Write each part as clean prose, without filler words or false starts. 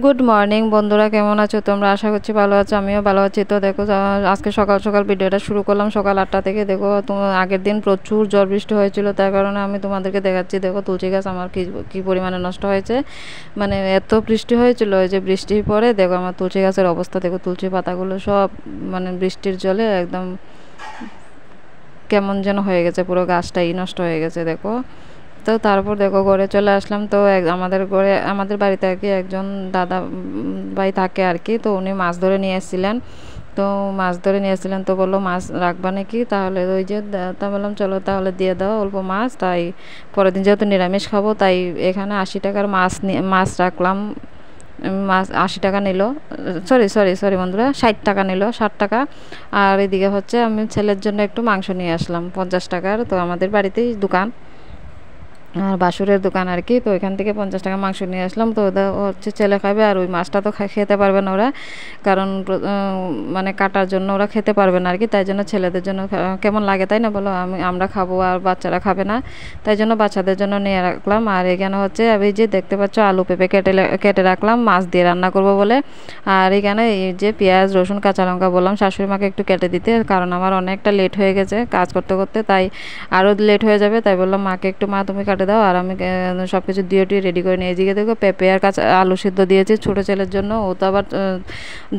Good morning বন্ধুরা, কেমন আছো তোমরা? আশা করছি ভালো আছো, আমিও ভালো আছি। তো দেখো আজকে সকাল সকাল ভিডিওটা শুরু করলাম সকাল 8টা থেকে। দেখো তোমার আগের দিন প্রচুর ঝড় বৃষ্টি হয়েছিল, তার কারণে আমি তোমাদেরকে দেখাচ্ছি। দেখো তুলসী গাছ আমার কি কি পরিমাণে নষ্ট হয়েছে, মানে এত বৃষ্টি হয়েছিল। ওই যে বৃষ্টির পরে দেখো আমার তুলসী গাছের অবস্থা, দেখো তুলসী পাতাগুলো সব মানে বৃষ্টির জলে একদম কেমন যেন হয়ে গেছে, পুরো গাছটাই নষ্ট হয়ে গেছে দেখো। তো তারপর দেখো ঘরে চলে আসলাম। তো আমাদের ঘরে আমাদের বাড়িতে আর কি একজন দাদা ভাই থাকে আর কি। তো উনি মাছ ধরে নিয়ে এসেছিলেন। তো মাছ ধরে নিয়ে এসেছিলেন, তো বললো মাছ রাখবা নাকি, তাহলে ওই যে তা বললাম চলো তাহলে দিয়ে দাও অল্প মাছ। তাই পরের দিন যেহেতু নিরামিষ খাবো, তাই এখানে 80 টাকার মাছ রাখলাম। মাছ 80 টাকা নিল, সরি সরি সরি বন্ধুরা, 60 টাকা নিল, 60 টাকা। আর এদিকে হচ্ছে আমি ছেলের জন্য একটু মাংস নিয়ে আসলাম 50 টাকার। তো আমাদের বাড়িতেই দোকান, আর বাসুরের দোকান আর কি। তো এখান থেকে 50 টাকা মাংস নিয়ে আসলাম। তো ওদের হচ্ছে ছেলে খাবে, আর ওই মাছটা তো খেতে পারবে না ওরা, কারণ মানে কাটার জন্য ওরা খেতে পারবে না আর কি। তাই জন্য ছেলেদের জন্য কেমন লাগে তাই না বলো, আমরা খাবো আর বাচ্চারা খাবে না, তাই জন্য বাচ্চাদের জন্য নিয়ে রাখলাম। আর এখানে হচ্ছে আমি যে দেখতে পাচ্ছ আলু পেঁপে কেটে রাখলাম মাছ দিয়ে রান্না করব বলে। আর এখানে এই যে পেঁয়াজ রসুন কাঁচা লঙ্কা বললাম শাশুড়ি মাকে একটু কেটে দিতে, কারণ আমার অনেকটা লেট হয়ে গেছে কাজ করতে করতে, তাই আরও লেট হয়ে যাবে। তাই বললাম মাকে একটু, মা তুমি কাটে দাও, আর আমি সব কিছু দিয়ে রেডি করে নিয়ে এদিকে দেখো পেঁপে আর কাঁচা আলু সিদ্ধ দিয়েছি ছোটো ছেলের জন্য। ও তো আবার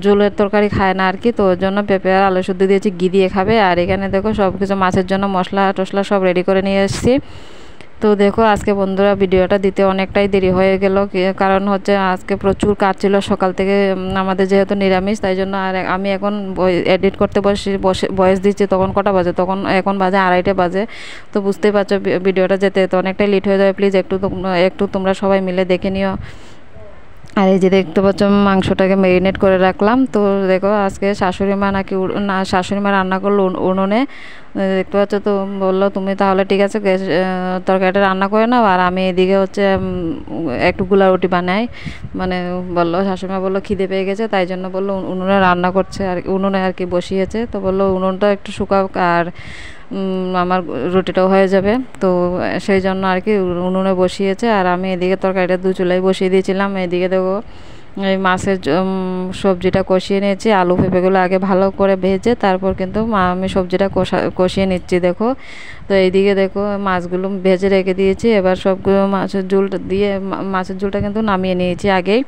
ঝোলের তরকারি খায় না আর কি, তো ওর জন্য পেঁপে আর আলু সিদ্ধ দিয়েছি, ঘি দিয়ে খাবে। আর এখানে দেখো সব কিছু মাছের জন্য মশলা টশলা সব রেডি করে নিয়ে এসেছি। তো দেখো আজকে বন্ধুরা ভিডিওটা দিতে অনেকটাই দেরি হয়ে গেল, কারণ হচ্ছে আজকে প্রচুর কাজ ছিল সকাল থেকে। আমাদের যেহেতু নিরামিষ, তাই জন্য। আর আমি এখন এডিট করতে বসে ভয়েস দিচ্ছি, তখন কটা বাজে, তখন এখন বাজে 2:30 বাজে। তো বুঝতেই পারছো ভিডিওটা যেতে তো অনেকটাই লেট হয়ে যাবে। প্লিজ একটু তোমরা সবাই মিলে দেখে নিও। আর এই যে দেখতে পাচ্ছ মাংসটাকে ম্যারিনেট করে রাখলাম। তো দেখো আজকে শাশুড়ি মা নাকি শাশুড়ি মা রান্না করলো উনুনে, দেখতে পাচ্ছ। তো বললো তুমি তাহলে ঠিক আছে তরকারিটা রান্না করে নাও, আর আমি এদিকে হচ্ছে একটু গুলা রুটি বানাই। মানে বললো শাশুড়ি মা বললো খিদে পেয়ে গেছে, তাই জন্য বললো উনুনে রান্না করছে আর উনুনে আর কি বসিয়েছে। তো বললো উনুনটা একটু শুকাও আর আমার রুটিটাও হয়ে যাবে। তো সেই জন্য আর কি উনুনে বসিয়েছে, আর আমি এদিকে তরকারিটা চুলায় বসিয়ে দিয়েছিলাম। এদিকে দেখো এই মাছের সবজিটা কষিয়ে নিয়েছি, আলু পেঁপেগুলো আগে ভালো করে ভেজে তারপর কিন্তু আমি সবজিটা কষিয়ে নিচ্ছি দেখো। তো এইদিকে দেখো মাছগুলো ভেজে রেখে দিয়েছি, এবার সবগুলো মাছের ঝোলটা দিয়ে মাছের ঝোলটা কিন্তু নামিয়ে নিয়েছি আগেই।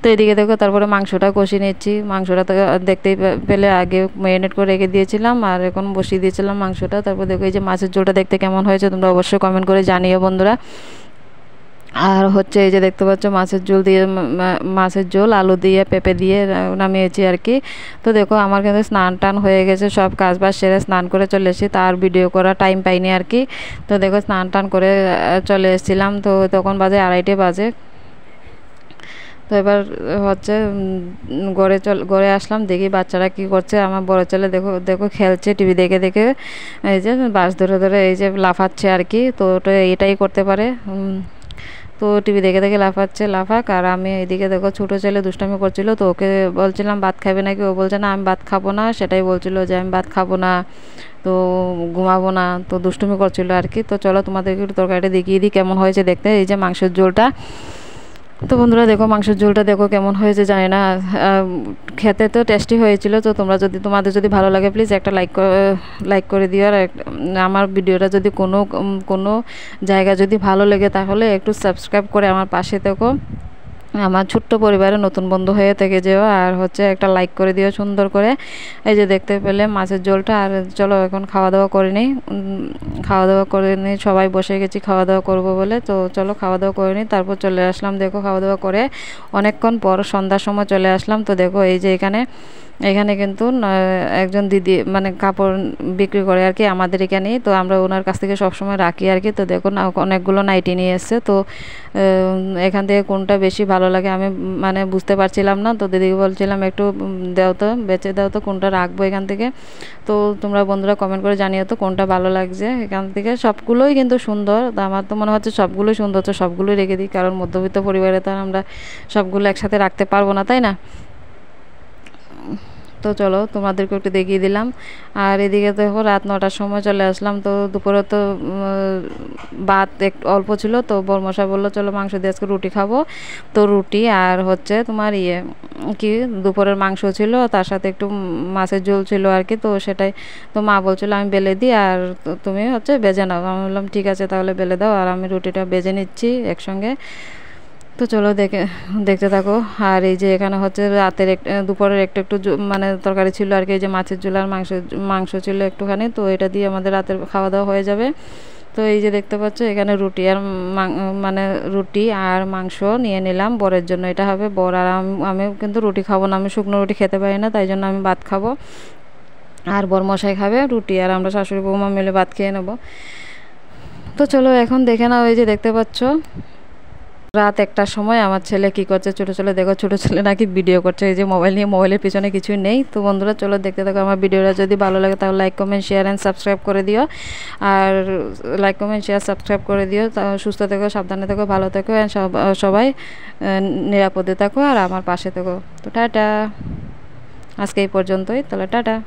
তো এদিকে দেখো তারপরে মাংসটা কষিয়ে নিচ্ছি। মাংসটা তো দেখতেই পেলে আগে ম্যারিনেট করে রেখে দিয়েছিলাম, আর এখন বসিয়ে দিয়েছিলাম মাংসটা। তারপর দেখো এই যে মাছের ঝোলটা দেখতে কেমন হয়েছে তোমরা অবশ্যই কমেন্ট করে জানিও বন্ধুরা। আর হচ্ছে এই যে দেখতে পাচ্ছ মাছের ঝোল আলু দিয়ে পেঁপে দিয়ে নামিয়েছি আর কি। তো দেখো আমার কিন্তু স্নান টান হয়ে গেছে, সব কাজ বাজ সেরে স্নান করে চলে এসেছি, তার ভিডিও করার টাইম পাইনি আর কি। তো দেখো স্নান টান করে চলে এসেছিলাম, তো তখন বাজে 2:30 বাজে। তো এবার হচ্ছে ঘরে আসলাম, দেখি বাচ্চারা কি করছে। আমার বড় ছেলে দেখো দেখো খেলছে টিভি দেখে দেখে, এই যে বাস ধরে ধরে এই যে লাফাচ্ছে আর কি। তো ওটা এটাই করতে পারে, তো টিভি দেখে দেখে লাফাক। আর আমি এদিকে দেখো ছোটো ছেলে দুষ্টামি করছিল, তো ওকে বলছিলাম ভাত খাবে নাকি, ও বলছে না আমি ভাত খাবো না, সেটাই বলছিল যে আমি ভাত খাবো না, তো ঘুমাবো না, তো দুষ্টুমি করছিল আর কি। তো চলো তোমাদেরকে একটু তরকারিটা দেখিয়ে দিই কেমন হয়েছে দেখতে। এই যে মাংসের ঝোলটা, তো বন্ধুরা দেখো মাংসের ঝোলটা দেখো কেমন হয়েছে জানি না, খেতে তো টেস্টি হয়েছিল। তো তোমাদের যদি ভালো লাগে প্লিজ একটা লাইক করে দিও। আর আমার ভিডিওটা যদি কোনো জায়গা যদি ভালো লেগে তাহলে একটু সাবস্ক্রাইব করে আমার পাশে থেকো, আমার ছোট্ট পরিবারে নতুন বন্ধু হয়ে থেকে যেও। আর হচ্ছে একটা লাইক করে দিও সুন্দর করে। এই যে দেখতে পেলে মাছের ঝোলটা। আর চলো এখন খাওয়া দাওয়া করে নিই। খাওয়া দাওয়া করে নিই, সবাই বসে গেছি খাওয়া দাওয়া করবো বলে। তো চলো খাওয়া দাওয়া করে নিই, তারপর চলে আসলাম দেখো খাওয়া দাওয়া করে অনেকক্ষণ পর সন্ধ্যার সময় চলে আসলাম। তো দেখো এই যে এখানে কিন্তু একজন দিদি মানে কাপড় বিক্রি করে আর কি আমাদের এখানেই, তো আমরা ওনার কাছ থেকে সবসময় রাখি আর কি। তো দেখো না অনেকগুলো নাইটি নিয়ে এসছে, তো এখান থেকে কোনটা বেশি ভালো লাগে আমি মানে বুঝতে পারছিলাম না। তো দিদিকে বলছিলাম একটু দাও তো, বেচে দাও তো, কোনটা রাখবো এখান থেকে। তো তোমরা বন্ধুরা কমেন্ট করে জানিও তো কোনটা ভালো লাগছে এখান থেকে। সবগুলোই কিন্তু সুন্দর, তো আমার তো মনে হচ্ছে সবগুলোই সুন্দর, তো সবগুলোই রেখে দিই, কারণ মধ্যবিত্ত পরিবারে তো আমরা সবগুলো একসাথে রাখতে পারবো না তাই না। তো চলো তোমাদেরকে একটু দেখিয়ে দিলাম। আর এদিকে দেখো রাত 9টার সময় চলে আসলাম। তো দুপুরে তো ভাত একটু অল্প ছিল, তো বরমশাই বললো চলো মাংস দিয়ে আজকে রুটি খাবো। তো রুটি আর হচ্ছে তোমার কি দুপুরের মাংস ছিল, তার সাথে একটু মাছের ঝোল ছিল আর কি। তো সেটাই তো মা বলছিল আমি বেলে দিই আর তুমি হচ্ছে বেজে নাও। আমি বললাম ঠিক আছে তাহলে বেলে দাও, আর আমি রুটিটা বেজে নিচ্ছি একসঙ্গে। তো চলো দেখতে থাকো। আর এই যে এখানে হচ্ছে রাতের দুপুরের একটু একটু মানে তরকারি ছিল আর কি, এই যে মাছের ঝোল আর মাংস ছিল একটুখানি, তো এটা দিয়ে আমাদের রাতের খাওয়া দাওয়া হয়ে যাবে। তো এই যে দেখতে পাচ্ছ এখানে রুটি আর মানে রুটি আর মাংস নিয়ে নিলাম বরের জন্য, এটা হবে বর আর আমি কিন্তু রুটি খাবো না, আমি শুকনো রুটি খেতে পারি না, তাই জন্য আমি ভাত খাবো। আর বরমশাই খাবে রুটি, আর আমরা শাশুড়ি বৌমা মিলে ভাত খেয়ে নেবো। তো চলো এখন দেখে নাও, এই যে দেখতে পাচ্ছ রাত 1টার সময় আমার ছেলে কি করছে, ছোটো ছেলে দেখো, ছোটো ছেলে নাকি ভিডিও করছে এই যে মোবাইল নিয়ে, মোবাইলের পিছনে কিছুই নেই। তো বন্ধুরা চলো দেখতে থাকো আমার ভিডিওটা, যদি ভালো লাগে তাহলে like comment share and subscribe করে দিও। আর লাইক কমেন্ট শেয়ার সাবস্ক্রাইব করে দিও। সুস্থ থেকো, সাবধানে থেকো, ভালো থেকো, অ্যান্ড সবাই নিরাপদে থাকো আর আমার পাশে থেকো। তো টাটা, আজকে এই পর্যন্তই, তাহলে টাটা।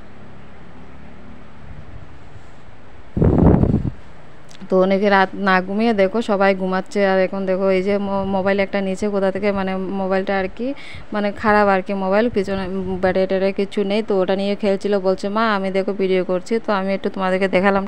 তো অনেকে রাত না ঘুমিয়ে দেখো সবাই ঘুমাচ্ছে, আর এখন দেখো এই যে মোবাইল একটা নিচে কোথা থেকে মানে মোবাইলটা আর কি মানে খারাপ আর কি, মোবাইল পিছনে ব্যাটারি ট্যাটারি কিছু নেই, তো ওটা নিয়ে খেলছিল, বলছে মা আমি দেখো ভিডিও করছি, তো আমি একটু তোমাদেরকে দেখালাম।